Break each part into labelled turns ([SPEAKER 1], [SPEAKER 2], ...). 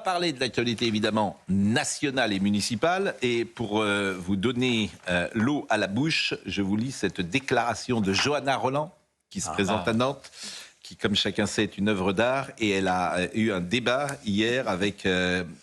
[SPEAKER 1] parler de l'actualité évidemment nationale et municipale. Et pour vous donner l'eau à la bouche, je vous lis cette déclaration de Johanna Rolland qui se présente à Nantes, qui, comme chacun sait, est une œuvre d'art. Et elle a eu un débat hier avec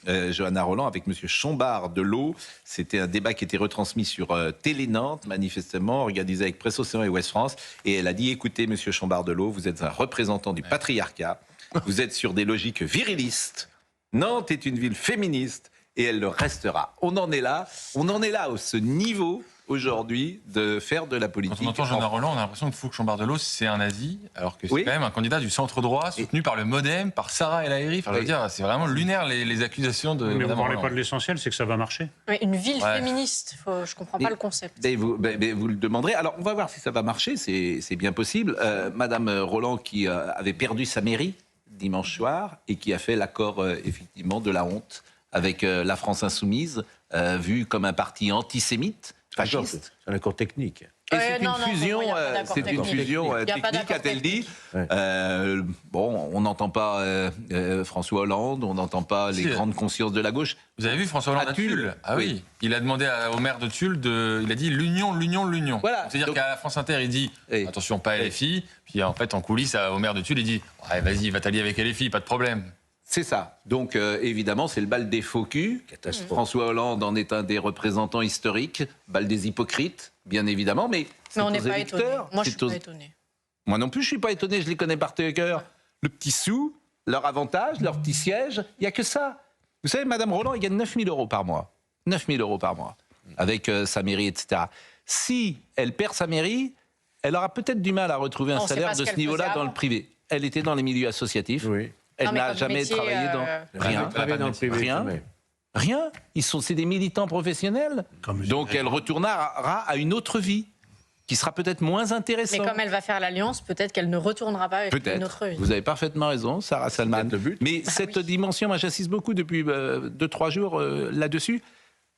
[SPEAKER 1] Johanna Rolland, avec M. Chombard de l'Eau. C'était un débat qui était retransmis sur Télé Nantes, manifestement, organisé avec Presse Océan et Ouest France. Et elle a dit, écoutez, M. Chombard de l'Eau, vous êtes un représentant du patriarcat, vous êtes sur des logiques virilistes. Nantes est une ville féministe et elle le restera. On en est là à ce niveau aujourd'hui de faire de la politique.
[SPEAKER 2] Quand on entend Johanna Rolland, on a l'impression que Fouque Chombard-Delaux, c'est un nazi, alors que c'est quand même un candidat du centre-droit, soutenu par le MoDem, par Sarah El Haïry. Enfin, je veux dire, c'est vraiment lunaire les accusations de
[SPEAKER 3] Mais
[SPEAKER 2] Mme
[SPEAKER 3] vous ne parlez
[SPEAKER 2] Rolland.
[SPEAKER 3] pas de l'essentiel, c'est que ça va marcher.
[SPEAKER 4] Oui, une ville féministe, je ne comprends pas le concept.
[SPEAKER 1] Vous le demanderez. Alors, on va voir si ça va marcher, c'est bien possible. Madame Rolland, qui avait perdu sa mairie dimanche soir, et qui a fait l'accord, effectivement, de la honte avec la France Insoumise, vue comme un parti antisémite, fasciste.
[SPEAKER 5] C'est un accord technique.
[SPEAKER 1] Et c'est une fusion technique, a-t-elle dit. Bon, on n'entend pas François Hollande, on n'entend pas les grandes consciences de la gauche.
[SPEAKER 2] Vous avez vu François Hollande à Tulle? Ah oui. Il a demandé au maire de Tulle, il a dit l'union.
[SPEAKER 1] Voilà.
[SPEAKER 2] C'est-à-dire qu'à la France Inter, il dit attention, pas LFI. Puis en fait, en coulisses, au maire de Tulle, il dit vas-y, va t'allier avec LFI, pas de problème.
[SPEAKER 1] C'est ça. Donc, évidemment, c'est le bal des faux culs. François Hollande en est un des représentants historiques. Bal des hypocrites, bien évidemment. Mais
[SPEAKER 4] on n'est pas étonné. Moi, je ne suis pas étonné.
[SPEAKER 1] Moi non plus, je ne suis pas étonné. Je les connais par cœur. Le petit sou, leur avantage, leur petit siège, il n'y a que ça. Vous savez, Mme Rolland, elle gagne 9 000 € par mois. 9 000 € par mois. Avec sa mairie, etc. Si elle perd sa mairie, elle aura peut-être du mal à retrouver un salaire de ce niveau-là dans le privé. Elle était dans les milieux associatifs.
[SPEAKER 5] Oui.
[SPEAKER 1] Elle n'a jamais travaillé dans rien. C'est des militants professionnels. Donc elle retournera à une autre vie qui sera peut-être moins intéressante.
[SPEAKER 4] Mais comme elle va faire l'alliance, peut-être qu'elle ne retournera pas avec une autre vie.
[SPEAKER 1] Vous avez parfaitement raison, Sarah Salman. Mais cette dimension, moi j'insiste beaucoup depuis 2-3 jours là-dessus.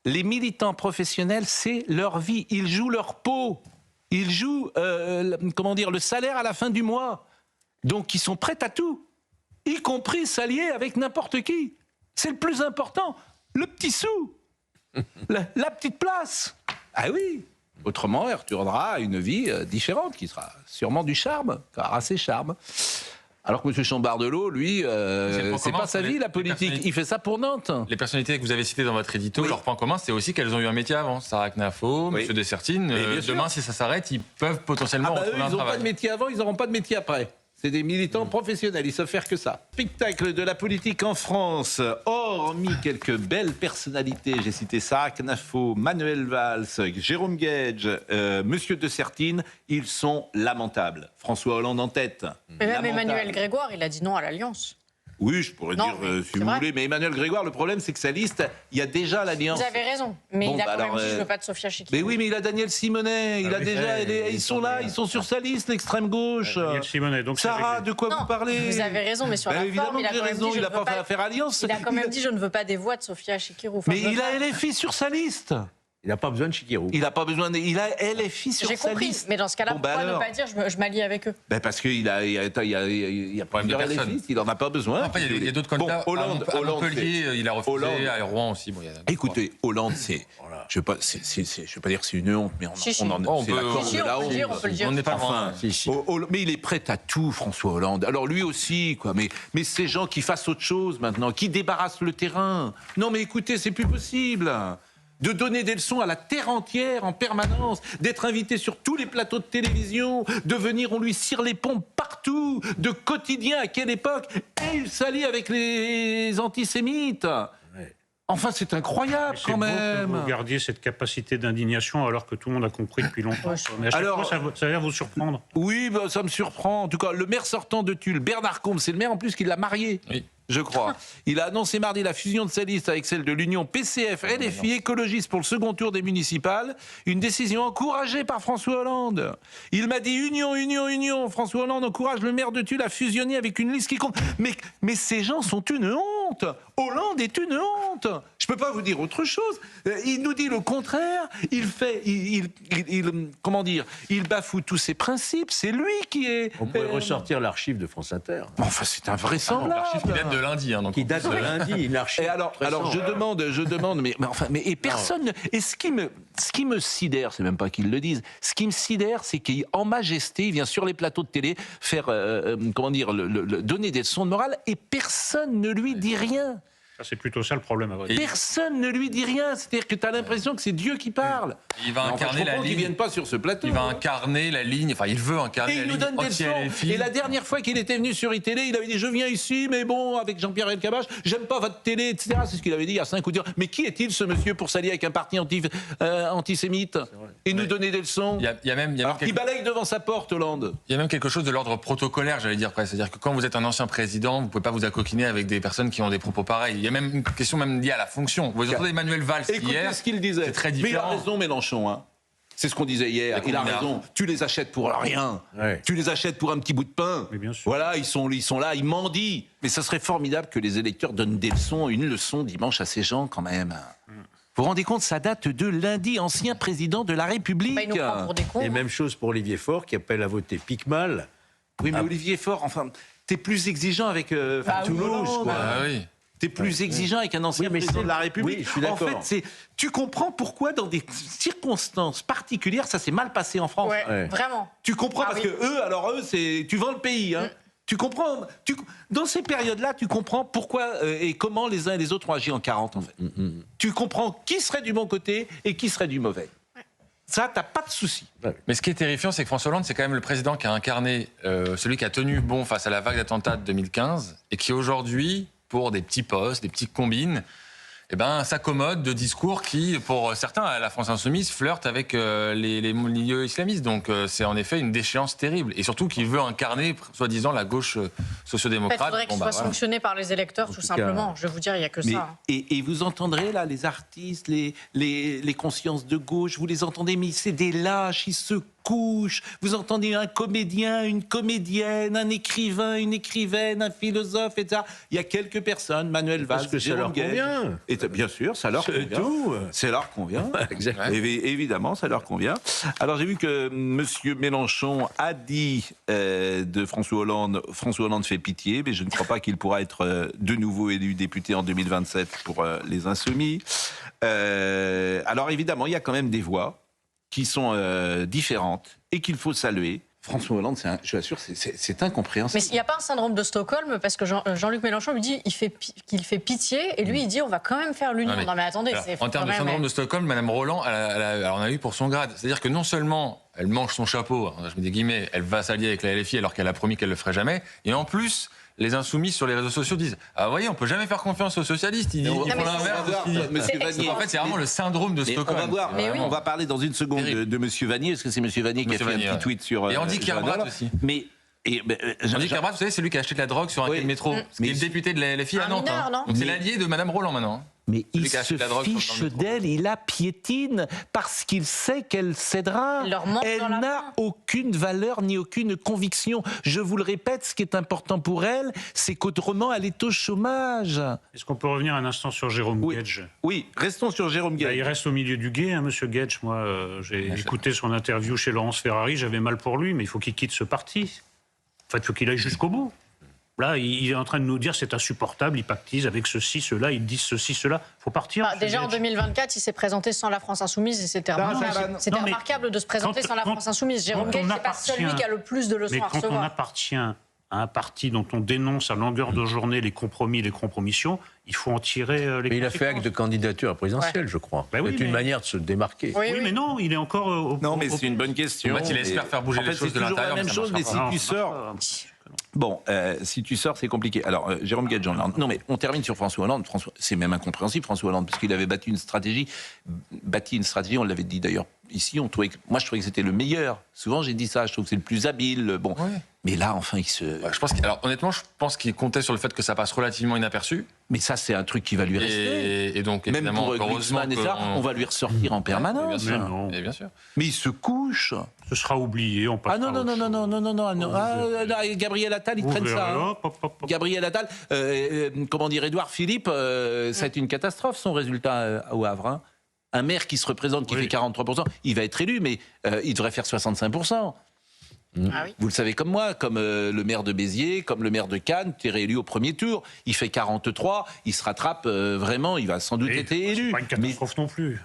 [SPEAKER 1] Les militants professionnels, c'est leur vie. Ils jouent leur peau. Ils jouent le salaire à la fin du mois. Donc ils sont prêts à tout. Y compris s'allier avec n'importe qui. C'est le plus important. Le petit sou. La petite place. Ah oui. Autrement, elle retournera à une vie différente, qui sera sûrement du charme, qui aura ses charmes. Alors que M. Chombard-Delaux, lui, c'est pas sa vie, la politique. Il fait ça pour Nantes.
[SPEAKER 2] Les personnalités que vous avez citées dans votre édito, leur point commun, c'est aussi qu'elles ont eu un métier avant. Sarah Knafo, M. Dessertine. Demain, si ça s'arrête, ils peuvent potentiellement retrouver un travail.
[SPEAKER 1] Ils n'ont pas de métier avant, ils n'auront pas de métier après. C'est des militants professionnels, ils savent faire que ça. Spectacle de la politique en France, hormis quelques belles personnalités, j'ai cité Sarah Knafo, Manuel Valls, Jérôme Guedj, Monsieur Dessertine, ils sont lamentables. François Hollande en tête.
[SPEAKER 4] Mais même Emmanuel Grégoire, il a dit non à l'Alliance.
[SPEAKER 1] Oui, je pourrais dire si vous voulez, mais Emmanuel Grégoire, le problème c'est que sa liste, il y a déjà l'Alliance.
[SPEAKER 4] Vous avez raison, mais il a quand même dit je ne veux pas de Sophia Chikirou.
[SPEAKER 1] Mais oui, mais il a Daniel Simonet, ils sont là, ils sont sur sa liste, l'extrême gauche.
[SPEAKER 3] Daniel Simonet, donc
[SPEAKER 1] Sarah, de quoi vous parlez?
[SPEAKER 4] Vous avez raison, mais sur la forme, il a quand même dit
[SPEAKER 1] il n'a pas fait alliance.
[SPEAKER 4] Il a quand même dit je ne veux pas des voix de Sophia Chikirou.
[SPEAKER 1] Mais il a LFI sur sa liste.
[SPEAKER 5] Il n'a pas besoin de Chikirou.
[SPEAKER 1] Il a LFI sur sa liste.
[SPEAKER 4] Mais dans ce cas-là, pourquoi ne pas dire je m'allie avec eux?
[SPEAKER 1] Parce qu'il y a plusieurs LFI, il n'en a pas besoin.
[SPEAKER 2] Après, il y a d'autres candidats.
[SPEAKER 1] Hollande,
[SPEAKER 2] Montpellier, il a refusé, à Rouen aussi.
[SPEAKER 1] Écoutez, Hollande, je ne veux pas dire que c'est une honte, mais c'est l'accord de la honte.
[SPEAKER 4] On peut le dire.
[SPEAKER 2] On n'est pas loin.
[SPEAKER 1] Mais il est prêt à tout, François Hollande. Alors lui aussi, quoi. Mais ces gens qui fassent autre chose maintenant, qui débarrassent le terrain. Non, mais écoutez, c'est plus possible. De donner des leçons à la terre entière en permanence, d'être invité sur tous les plateaux de télévision, de venir, on lui cire les pompes partout, de quotidien, à quelle époque? Et il s'allie avec les antisémites. Enfin, c'est incroyable quand même.
[SPEAKER 3] Vous gardiez cette capacité d'indignation alors que tout le monde a compris depuis longtemps. Mais à chaque fois, ça va vous surprendre.
[SPEAKER 1] Oui, ça me surprend. En tout cas, le maire sortant de Tulle, Bernard Combe, c'est le maire en plus qui l'a marié. Oui. Je crois. Il a annoncé mardi la fusion de sa liste avec celle de l'Union PCF, LFI, écologiste pour le second tour des municipales. Une décision encouragée par François Hollande. Il m'a dit union. François Hollande encourage le maire de Tulle à fusionner avec une liste qui compte. Mais ces gens sont une honte. Hollande est une honte. Je Je peux pas vous dire autre chose. Il nous dit le contraire. Comment dire, il bafoue tous ses principes. C'est lui qui est.
[SPEAKER 5] On pourrait ressortir l'archive de France Inter.
[SPEAKER 1] Enfin, c'est invraisemblable.
[SPEAKER 2] L'archive qui date de lundi. Hein, donc
[SPEAKER 5] Qui date de lundi, l'archive.
[SPEAKER 1] Et alors, je demande, mais et personne. Et ce qui me sidère, c'est même pas qu'ils le disent. Ce qui me sidère, c'est qu'en majesté, il vient sur les plateaux de télé faire, donner des leçons de morale, et personne ne lui dit rien.
[SPEAKER 3] C'est plutôt ça le problème. À vrai dire.
[SPEAKER 1] Personne ne lui dit rien. C'est-à-dire que tu as l'impression que c'est Dieu qui parle.
[SPEAKER 2] Il va incarner la ligne.
[SPEAKER 1] Qu'ils viennent pas sur ce plateau.
[SPEAKER 2] Il va incarner la ligne. Enfin, il veut incarner
[SPEAKER 1] et
[SPEAKER 2] la
[SPEAKER 1] il nous
[SPEAKER 2] ligne
[SPEAKER 1] donne des leçons. Et la dernière fois qu'il était venu sur iTélé, il avait dit: je viens ici, mais bon, avec Jean-Pierre Elkabbach, j'aime pas votre télé, etc. C'est ce qu'il avait dit il y a 5 ou 10 ans. Mais qui est-il, ce monsieur, pour s'allier avec un parti antisémite et nous donner des leçons?
[SPEAKER 2] Il y a même
[SPEAKER 1] il balaye devant sa porte, Hollande.
[SPEAKER 2] Il y a même quelque chose de l'ordre protocolaire, j'allais dire. C'est-à-dire que quand vous êtes un ancien président, vous pouvez pas vous accoquiner avec des personnes qui ont des propos pareils. Il y a même une question lié à la fonction. Vous entendez Manuel Valls hier,
[SPEAKER 1] ce qu'il disait.
[SPEAKER 2] C'est très différent.
[SPEAKER 1] Mais il a raison, Mélenchon. Hein. C'est ce qu'on disait hier. Il a raison. Tu les achètes pour rien. Ouais. Tu les achètes pour un petit bout de pain.
[SPEAKER 3] Mais bien sûr.
[SPEAKER 1] Voilà, ils sont là, ils mendient. Mais ça serait formidable que les électeurs donnent une leçon dimanche à ces gens quand même. Vous vous rendez compte, ça date de lundi, ancien président de la République.
[SPEAKER 4] Bah, il nous prend pour des cons.
[SPEAKER 5] Et même chose pour Olivier Faure qui appelle à voter Pic-Mal.
[SPEAKER 1] Oui, mais Olivier Faure, enfin, t'es plus exigeant avec
[SPEAKER 5] Toulouse, quoi.
[SPEAKER 1] Oui. T'es plus exigeant avec un ancien président de la République.
[SPEAKER 5] Oui, je suis d'accord.
[SPEAKER 1] En fait, tu comprends pourquoi, dans des circonstances particulières, ça s'est mal passé en France.
[SPEAKER 4] Ouais. Vraiment.
[SPEAKER 1] Tu comprends parce que eux, c'est tu vends le pays. Hein. Tu comprends. Dans ces périodes-là, tu comprends pourquoi et comment les uns et les autres ont agi en 40, en fait. Tu comprends qui serait du bon côté et qui serait du mauvais. Ça, t'as pas de souci.
[SPEAKER 2] Mais ce qui est terrifiant, c'est que François Hollande, c'est quand même le président qui a incarné celui qui a tenu bon face à la vague d'attentats de 2015 et qui aujourd'hui, pour des petits postes, des petites combines, s'accommode de discours qui, pour certains, à la France Insoumise, flirtent avec les milieux islamistes. Donc c'est en effet une déchéance terrible. Et surtout qu'il veut incarner, soi-disant, la gauche sociodémocrate.
[SPEAKER 4] Il faudrait qu'il soit sanctionné par les électeurs, tout simplement. Je vais vous dire, il n'y a que ça.
[SPEAKER 1] Et vous entendrez, là, les artistes, les consciences de gauche, vous les entendez, mais c'est des lâches, ils se couche. Vous entendez un comédien, une comédienne, un écrivain, une écrivaine, un philosophe, etc. Il y a quelques personnes, Manuel Valls,
[SPEAKER 5] parce que ça leur convient.
[SPEAKER 1] Et bien sûr, ça leur convient. Ça leur convient.
[SPEAKER 5] Exactement.
[SPEAKER 1] Évidemment, ça leur convient. Alors j'ai vu que M. Mélenchon a dit de François Hollande fait pitié, mais je ne crois pas qu'il pourra être de nouveau élu député en 2027 pour les Insoumis. Alors évidemment, il y a quand même des voix qui sont différentes et qu'il faut saluer. François Hollande, je vous assure, c'est incompréhensible.
[SPEAKER 4] Mais il n'y a pas un syndrome de Stockholm, parce que Jean-Luc Mélenchon lui dit qu'il fait pitié, et lui il dit on va quand même faire l'union. Non mais attendez,
[SPEAKER 2] alors, en termes de syndrome de Stockholm, Mme Roland, elle en a eu pour son grade. C'est-à-dire que non seulement elle mange son chapeau, je mets des guillemets, elle va s'allier avec la LFI alors qu'elle a promis qu'elle le ferait jamais, et en plus, les insoumis sur les réseaux sociaux disent « Ah, vous voyez, on peut jamais faire confiance aux socialistes. » Ils font l'inverse. En fait, c'est vraiment le syndrome de Stockholm.
[SPEAKER 1] On va parler dans une seconde de M. Vanier, parce que c'est M. Vanier qui a fait un petit tweet sur...
[SPEAKER 2] Et Andy Kerbrad aussi. Andy Kerbrad, vous savez, c'est lui qui a acheté de la drogue sur un quai de métro. C'est le député de la LFI à Nantes. Donc c'est l'allié de Mme Roland maintenant.
[SPEAKER 1] Mais il se fiche d'elle, il la piétine parce qu'il sait qu'elle cédera. Elle n'a aucune valeur ni aucune conviction. Je vous le répète, ce qui est important pour elle, c'est qu'autrement, elle est au chômage.
[SPEAKER 3] Est-ce qu'on peut revenir un instant sur Jérôme Guedj ?
[SPEAKER 1] Oui, restons sur Jérôme Guedj.
[SPEAKER 3] Il reste au milieu du gué, monsieur Guedj. Moi, j'ai écouté son interview chez Laurence Ferrari, j'avais mal pour lui, mais il faut qu'il quitte ce parti. En fait, il faut qu'il aille jusqu'au bout. Là, il est en train de nous dire c'est insupportable, il pactise avec ceci, cela, ils disent ceci, cela. Il faut partir.
[SPEAKER 4] Déjà en 2024, il s'est présenté sans la France Insoumise et c'était remarquable de se présenter sans la France Insoumise. Jérôme Guedj, c'est pas celui qui a le plus de leçons à recevoir.
[SPEAKER 3] Quand on appartient à un parti dont on dénonce à longueur de journée les compromis, les compromissions, il faut en tirer les conséquences.
[SPEAKER 5] Mais il a fait acte de candidature à présidentielle, je crois. C'est une manière de se démarquer.
[SPEAKER 3] Oui, mais non, il est encore...
[SPEAKER 1] Non, mais c'est une bonne question.
[SPEAKER 2] Il espère faire bouger les choses de l'intérieur.
[SPEAKER 1] C'est toujours la même chose, mais si tu sors... Bon, si tu sors, c'est compliqué. Alors, Jérôme Guedj, non mais on termine sur François Hollande. C'est même incompréhensible, François Hollande, parce qu'il avait bâti une stratégie, on l'avait dit d'ailleurs ici, moi je trouvais que c'était le meilleur. Souvent j'ai dit ça, je trouve que c'est le plus habile. Bon, mais là, enfin, il se...
[SPEAKER 2] honnêtement, je pense qu'il comptait sur le fait que ça passe relativement inaperçu.
[SPEAKER 1] Mais ça, c'est un truc qui va lui rester.
[SPEAKER 2] Et donc,
[SPEAKER 1] même pour Griezmann et ça, on va lui ressortir en permanence.
[SPEAKER 2] Bien sûr.
[SPEAKER 1] Mais il se couche.
[SPEAKER 3] Ce sera oublié, on passe.
[SPEAKER 1] Non. Gabriel Attal, il traîne ça. Gabriel Attal, comment dire, Édouard Philippe, c'est une catastrophe son résultat au Havre. Hein. Un maire qui se représente, qui fait 43%, il va être élu, mais il devrait faire 65%. Ah oui. Vous le savez comme moi, comme le maire de Béziers, comme le maire de Cannes, qui est réélu au premier tour. Il fait 43, il se rattrape vraiment, il va sans doute être élu.
[SPEAKER 3] C'est pas une catastrophe non plus.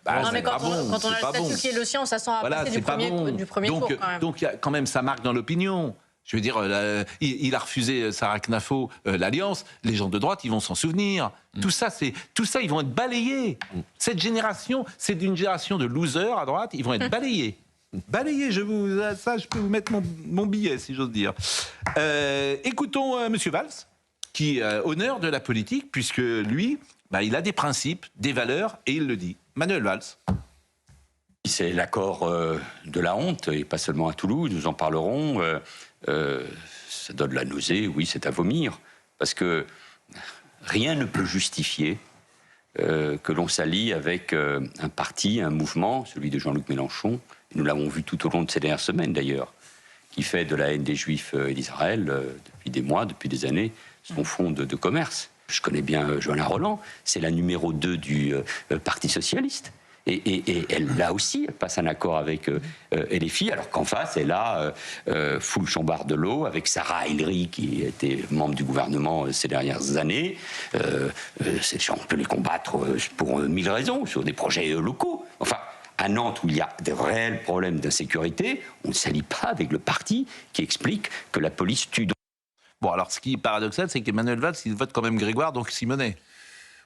[SPEAKER 4] Non, mais quand on a le statut qui est le sien, on s'attend à passer du premier tour. Quand même.
[SPEAKER 1] Donc, il y a quand même sa marque dans l'opinion. Je veux dire, il a refusé Sarah Knafo l'alliance. Les gens de droite, ils vont s'en souvenir. Tout ça, ils vont être balayés. Cette génération, c'est une génération de losers à droite. Ils vont être balayés. Balayés, je peux vous mettre mon billet, si j'ose dire. Écoutons Monsieur Valls, qui est honneur de la politique, puisque lui, il a des principes, des valeurs, et il le dit. Manuel Valls.
[SPEAKER 6] C'est l'accord de la honte, et pas seulement à Toulouse, nous en parlerons. Ça donne la nausée, oui, c'est à vomir, parce que rien ne peut justifier que l'on s'allie avec un parti, un mouvement, celui de Jean-Luc Mélenchon, et nous l'avons vu tout au long de ces dernières semaines d'ailleurs, qui fait de la haine des Juifs et d'Israël, depuis des mois, depuis des années, son fonds de commerce. Je connais bien Johanna Roland, c'est la numéro 2 du Parti socialiste. Et elle, là aussi, elle passe un accord avec LFI, alors qu'en face, elle a Foul Chambard-Delot, avec Sarah El-Ri, qui était membre du gouvernement ces dernières années. Ces gens, on peut les combattre pour 1000 raisons, sur des projets locaux. Enfin, à Nantes, où il y a de réels problèmes d'insécurité, on ne s'allie pas avec le parti qui explique que la police tue.
[SPEAKER 1] Bon, alors, ce qui est paradoxal, c'est qu'Emmanuel Valls, il vote quand même Grégoire, donc Simonet.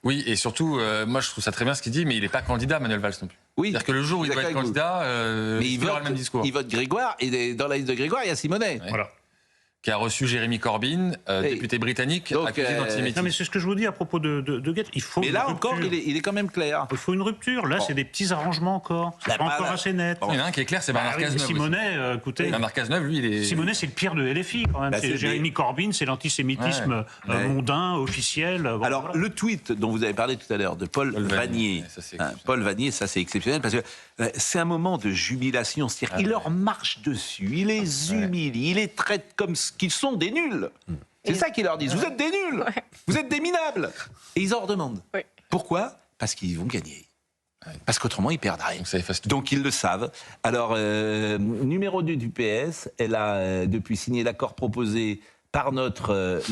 [SPEAKER 2] Oui, et surtout, moi je trouve ça très bien ce qu'il dit, mais il n'est pas candidat, Manuel Valls non plus.
[SPEAKER 1] Oui.
[SPEAKER 2] C'est-à-dire que le jour où il va être candidat, il aura le même discours.
[SPEAKER 1] Il vote Grégoire, et dans la liste de Grégoire, il y a Simonet.
[SPEAKER 2] Ouais. Voilà. Qui a reçu Jeremy Corbyn, député britannique, accusé d'antisémitisme.
[SPEAKER 3] Non, mais c'est ce que je vous dis à propos de Guette. Il faut.
[SPEAKER 1] Mais là encore, il est quand même clair.
[SPEAKER 3] Il faut une rupture. Là, c'est des petits arrangements encore. C'est pas encore assez net.
[SPEAKER 2] Il y en a un qui est clair, c'est Bernard Cazeneuve.
[SPEAKER 3] Simonet, écoutez.
[SPEAKER 2] Bernard Cazeneuve, lui, il est.
[SPEAKER 3] Simonet, c'est le pire de LFI quand même. Jérémy Corbyn, c'est l'antisémitisme mondain, officiel.
[SPEAKER 1] Alors, voilà. Le tweet dont vous avez parlé tout à l'heure de Paul Vannier. Paul Vannier, ça c'est exceptionnel parce que c'est un moment de jubilation. C'est-à-dire qu'il leur marche dessus, il les humilie, il les traite comme qu'ils sont des nuls. C'est ça qu'ils leur disent. Vous êtes des nuls, vous êtes des minables. Et ils en redemandent. Oui. Pourquoi ? Parce qu'ils vont gagner. Parce qu'autrement, ils perdraient. Donc, ils le savent. Alors, numéro 2 du PS, elle a depuis signé l'accord proposé par notre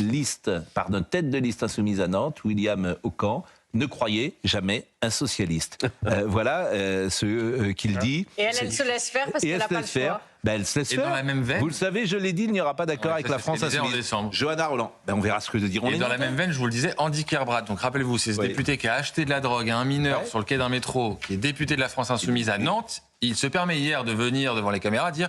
[SPEAKER 1] tête de liste insoumise à Nantes, William Aucan. Ne croyez jamais un socialiste. Voilà ce qu'il dit.
[SPEAKER 4] Et elle se laisse faire parce qu'elle n'a pas le choix.
[SPEAKER 1] Elle se laisse faire.
[SPEAKER 2] Dans la même veine,
[SPEAKER 1] vous le savez, je l'ai dit, il n'y aura pas d'accord avec la France insoumise. Johanna Roland. On verra ce que diront les
[SPEAKER 2] Et dans la même veine, je vous le disais, Andy Kerbrad. Donc rappelez-vous, c'est ce député qui a acheté de la drogue à un mineur sur le quai d'un métro, qui est député de la France insoumise à Nantes. Il se permet hier de venir devant les caméras dire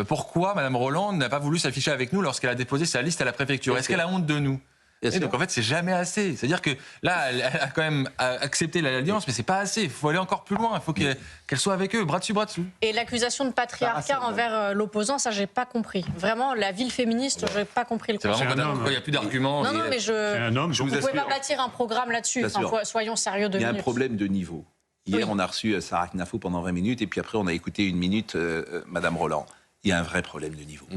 [SPEAKER 2] pourquoi Mme Roland n'a pas voulu s'afficher avec nous lorsqu'elle a déposé sa liste à la préfecture. Est-ce qu'elle a honte de nous ? Et donc en fait, c'est jamais assez. C'est-à-dire que là, elle a quand même accepté l'alliance, mais c'est pas assez. Il faut aller encore plus loin. Il faut qu'elle soit avec eux, bras dessus, bras dessous.
[SPEAKER 4] Et l'accusation de patriarcat envers l'opposant, ça, j'ai pas compris. Vraiment, la ville féministe, j'ai pas compris le concept.
[SPEAKER 2] C'est vraiment quand il n'y a plus d'arguments.
[SPEAKER 4] Non, mais vous pouvez pas bâtir un programme là-dessus. Soyons sérieux de minutes.
[SPEAKER 1] Il y a un problème de niveau. Hier, on a reçu Sarah Knafo pendant 20 minutes, et puis après, on a écouté une minute Madame Roland. Il y a un vrai problème de niveau.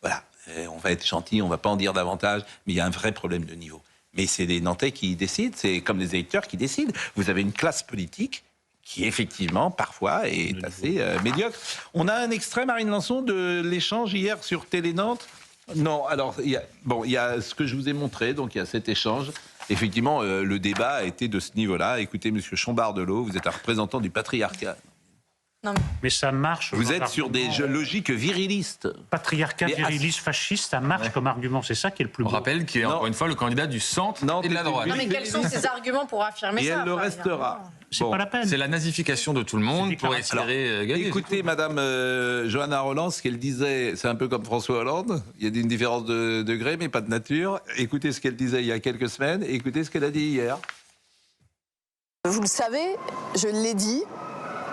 [SPEAKER 1] Voilà. On va être gentil, on ne va pas en dire davantage, mais il y a un vrai problème de niveau. Mais c'est les Nantais qui décident, c'est comme les électeurs qui décident. Vous avez une classe politique qui, effectivement, parfois, est assez médiocre. On a un extrait, Marine Lançon, de l'échange hier sur Télé Nantes. Non, alors, il y a ce que je vous ai montré, donc il y a cet échange. Effectivement, le débat a été de ce niveau-là. Écoutez, M. Chambard-Delot, vous êtes un représentant du patriarcat.
[SPEAKER 3] Non, mais ça marche.
[SPEAKER 1] Vous êtes sur des logiques virilistes.
[SPEAKER 3] Patriarcat, viriliste, fasciste, ça marche comme argument. C'est ça qui est le plus beau.
[SPEAKER 2] On rappelle qu'il est encore une fois le candidat du centre et de la droite.
[SPEAKER 4] Non, mais quels sont ces arguments pour affirmer ça ?
[SPEAKER 1] Et elle le restera.
[SPEAKER 3] C'est pas la peine.
[SPEAKER 2] C'est la nazification de tout le monde pour espérer gagner.
[SPEAKER 1] Écoutez, Madame Johanna Roland, ce qu'elle disait, c'est un peu comme François Hollande. Il y a une différence de degré, mais pas de nature. Écoutez ce qu'elle disait il y a quelques semaines. Écoutez ce qu'elle a dit hier.
[SPEAKER 7] Vous le savez, je l'ai dit.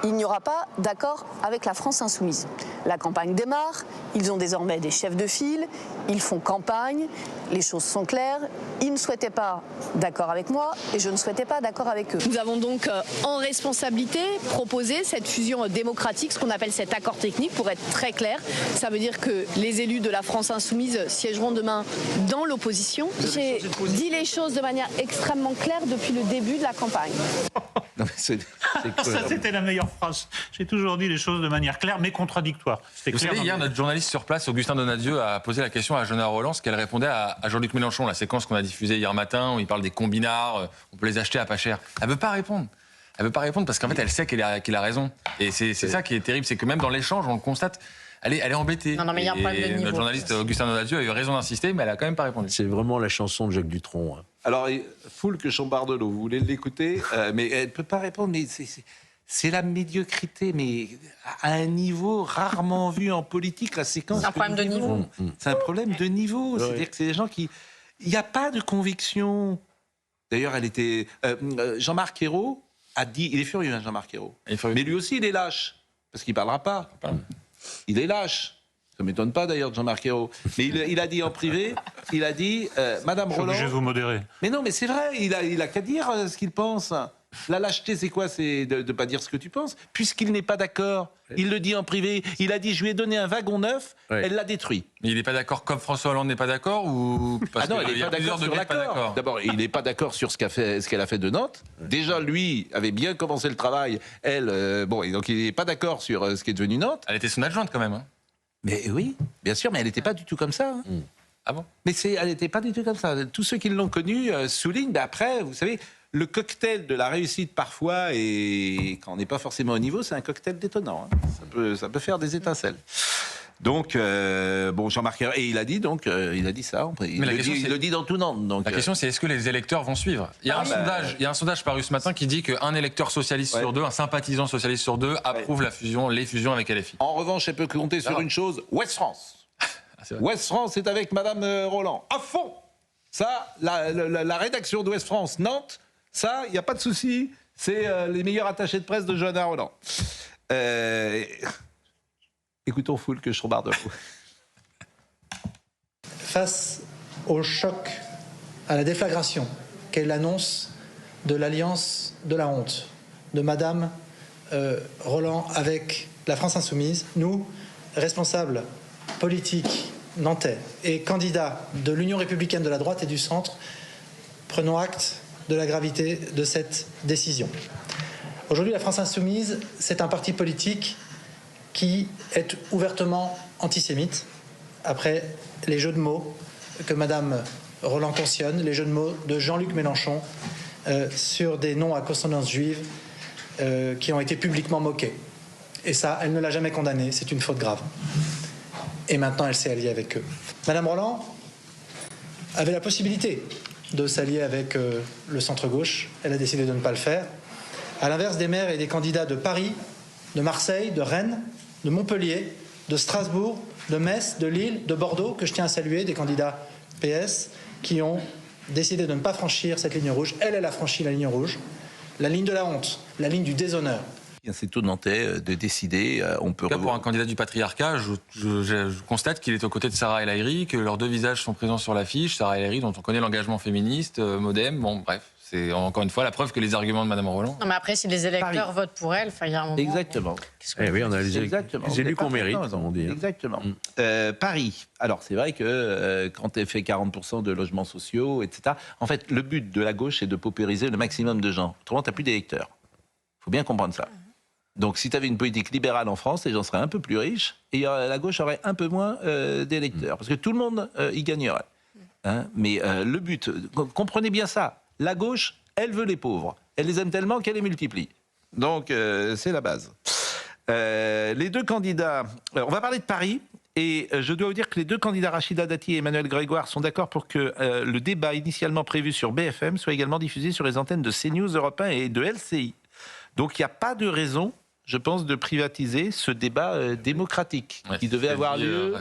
[SPEAKER 7] il n'y aura pas d'accord avec la France insoumise. La campagne démarre, ils ont désormais des chefs de file, ils font campagne, les choses sont claires, ils ne souhaitaient pas d'accord avec moi et je ne souhaitais pas d'accord avec eux. Nous avons donc en responsabilité proposé cette fusion démocratique, ce qu'on appelle cet accord technique, pour être très clair. Ça veut dire que les élus de la France insoumise siégeront demain dans l'opposition. J'ai dit les choses de manière extrêmement claire depuis le début de la campagne.
[SPEAKER 3] Non, mais ça, c'était la meilleure phrase. J'ai toujours dit les choses de manière claire, mais contradictoire.
[SPEAKER 2] Vous savez, hier, notre journaliste sur place, Augustin Donadieu, a posé la question à Johanna Rolland, ce qu'elle répondait à Jean-Luc Mélenchon, la séquence qu'on a diffusée hier matin, où il parle des combinards, on peut les acheter à pas cher. Elle ne veut pas répondre. Elle ne veut pas répondre parce qu'en fait, elle sait qu'il a raison. Et c'est ça qui est terrible, c'est que même dans l'échange, on le constate. Elle est embêtée.
[SPEAKER 4] Non, mais il y a un problème de niveau.
[SPEAKER 2] Notre journaliste Augustin Donadieu a eu raison d'insister, mais elle n'a quand même pas répondu.
[SPEAKER 5] C'est vraiment la chanson de Jacques Dutronc. Hein.
[SPEAKER 1] Alors, Foulques Chambardelot, vous voulez l'écouter, mais elle ne peut pas répondre, mais c'est la médiocrité, mais à un niveau rarement vu en politique, la séquence.
[SPEAKER 4] C'est un problème de niveau.
[SPEAKER 1] C'est un problème de niveau. C'est-à-dire que c'est des gens qui... Il n'y a pas de conviction. D'ailleurs, elle était... Jean-Marc Ayrault a dit... Il est furieux, hein, Jean-Marc Ayrault. Mais lui aussi, il est lâche, parce qu'il ne parlera pas. Il est lâche. Ça ne m'étonne pas d'ailleurs de Jean-Marc Ayrault. Mais il a dit en privé, il a dit, Madame Rolland...
[SPEAKER 3] Je suis obligé de vous modérer.
[SPEAKER 1] Mais non, mais c'est vrai, il a qu'à dire ce qu'il pense. La lâcheté, c'est quoi? C'est de ne pas dire ce que tu penses. Puisqu'il n'est pas d'accord, il le dit en privé. Il a dit, je lui ai donné un wagon neuf, elle l'a détruit.
[SPEAKER 2] Mais il n'est pas d'accord comme François Hollande n'est pas d'accord ou parce
[SPEAKER 1] non, il n'est pas d'accord sur l'accord. D'abord, il n'est pas d'accord sur ce qu'elle a fait de Nantes. Déjà, lui avait bien commencé le travail. Elle, bon, et donc il n'est pas d'accord sur ce qui est devenu Nantes.
[SPEAKER 2] Elle était son adjointe quand même. Hein.
[SPEAKER 1] Mais oui, bien sûr, mais elle n'était pas du tout comme ça. Hein.
[SPEAKER 2] Ah bon?
[SPEAKER 1] Mais elle n'était pas du tout comme ça. Tous ceux qui l'ont connue soulignent. Mais après, vous savez, le cocktail de la réussite parfois, et quand on n'est pas forcément au niveau, c'est un cocktail détonnant. Hein. Ça peut faire des étincelles. Donc, bon, Jean-Marc Ayrault, et il a dit ça. Il le dit dans tout Nantes. Donc,
[SPEAKER 2] la question, c'est est-ce que les électeurs vont suivre? Il y a un sondage paru ce matin qui dit qu'un électeur socialiste sur deux, un sympathisant socialiste sur deux, approuve les fusions avec LFI.
[SPEAKER 1] En revanche, elle peut compter sur une chose, Ouest France. Ouest France est avec Madame Rolland. À fond. Ça, la rédaction d'Ouest France, Nantes, ça, il n'y a pas de souci. C'est les meilleurs attachés de presse de Johanna Rolland. Écoutons Foulques Chambardelot.
[SPEAKER 8] Face au choc, à la déflagration qu'est l'annonce de l'alliance de la honte de Madame Rolland avec la France insoumise, nous, responsables politiques nantais et candidats de l'Union républicaine de la droite et du centre, prenons acte de la gravité de cette décision. Aujourd'hui, la France insoumise, c'est un parti politique qui est ouvertement antisémite, après les jeux de mots que Madame Rolland cautionne, les jeux de mots de Jean-Luc Mélenchon sur des noms à consonance juive qui ont été publiquement moqués. Et ça, elle ne l'a jamais condamné, c'est une faute grave. Et maintenant, elle s'est alliée avec eux. Madame Rolland avait la possibilité de s'allier avec le centre-gauche. Elle a décidé de ne pas le faire. À l'inverse des maires et des candidats de Paris, de Marseille, de Rennes, de Montpellier, de Strasbourg, de Metz, de Lille, de Bordeaux, que je tiens à saluer, des candidats PS, qui ont décidé de ne pas franchir cette ligne rouge. Elle a franchi la ligne rouge, la ligne de la honte, la ligne du déshonneur.
[SPEAKER 1] C'est au Nantais de décider. On peut
[SPEAKER 2] pour un candidat du patriarcat, je constate qu'il est aux côtés de Sarah El Haïry, que leurs deux visages sont présents sur l'affiche. Sarah El Haïry, dont on connaît l'engagement féministe, Modem. Bon, bref, c'est encore une fois la preuve que les arguments de Mme Rolland.
[SPEAKER 4] Non, mais après, si les électeurs votent pour elle, il y a un moment.
[SPEAKER 1] Exactement.
[SPEAKER 5] Oui, on a les élus qu'on mérite, on dit.
[SPEAKER 1] Exactement. Paris. Alors, c'est vrai que quand elle fait 40% de logements sociaux, etc., en fait, le but de la gauche, c'est de paupériser le maximum de gens. Autrement, tu n'as plus d'électeurs. Il faut bien comprendre ça. Donc, si tu avais une politique libérale en France, les gens seraient un peu plus riches et la gauche aurait un peu moins d'électeurs. Parce que tout le monde y gagnerait. Hein, mais le but, comprenez bien ça, la gauche, elle veut les pauvres. Elle les aime tellement qu'elle les multiplie. Donc, c'est la base. Les deux candidats... on va parler de Paris. Et je dois vous dire que les deux candidats, Rachida Dati et Emmanuel Grégoire, sont d'accord pour que le débat initialement prévu sur BFM soit également diffusé sur les antennes de CNews, Europe 1 et de LCI. Donc, il n'y a pas de raison, je pense, de privatiser ce débat démocratique qui devait avoir lieu.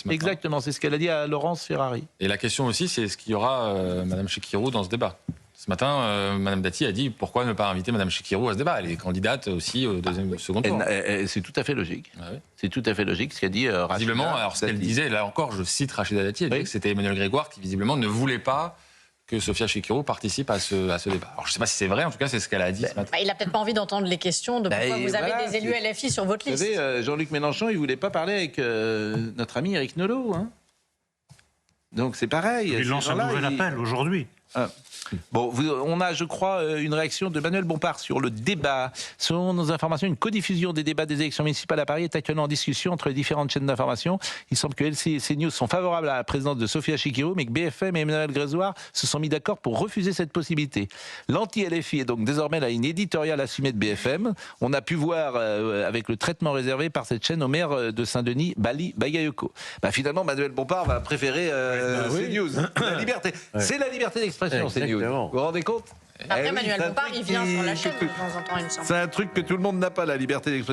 [SPEAKER 1] Exactement, c'est ce qu'elle a dit à Laurence Ferrari.
[SPEAKER 2] Et la question aussi, c'est est-ce qu'il y aura Mme Chekirou dans ce débat? Ce matin, Mme Dati a dit pourquoi ne pas inviter Mme Chikirou à ce débat. Elle est candidate aussi au second tour.
[SPEAKER 1] C'est tout à fait logique.
[SPEAKER 2] Ah oui.
[SPEAKER 1] C'est tout à fait logique ce qu'a dit Rachida.
[SPEAKER 2] Visiblement, alors ce qu'elle disait, là encore, je cite Rachida Dati, elle disait que c'était Emmanuel Grégoire qui visiblement ne voulait pas que Sophia Chikirou participe à ce débat. Alors je ne sais pas si c'est vrai, en tout cas c'est ce qu'elle a dit ce matin.
[SPEAKER 4] Il n'a peut-être pas envie d'entendre les questions de pourquoi vous avez des élus LFI sur votre liste.
[SPEAKER 1] Vous savez, Jean-Luc Mélenchon, il ne voulait pas parler avec notre ami Éric Nolot. Hein. Donc c'est pareil.
[SPEAKER 3] Il lance un nouvel appel aujourd'hui.
[SPEAKER 1] Bon, on a, je crois, une réaction de Manuel Bompard sur le débat. Selon nos informations, une codiffusion des débats des élections municipales à Paris est actuellement en discussion entre les différentes chaînes d'information. Il semble que LCI et CNews sont favorables à la présidence de Sophia Chikirou, mais que BFM et Emmanuel Grégoire se sont mis d'accord pour refuser cette possibilité. L'anti-LFI est donc désormais la ligne éditoriale assumée de BFM. On a pu voir avec le traitement réservé par cette chaîne au maire de Saint-Denis, Bali Bagayoko. Finalement, Manuel Bompard va préférer CNews. La liberté. C'est la liberté d'expression, CNews. Vous vous rendez compte?
[SPEAKER 4] Après, Manuel Bompard, il vient sur la chaîne de temps en temps, il me semble.
[SPEAKER 1] C'est un truc que tout le monde n'a pas, la liberté d'expression.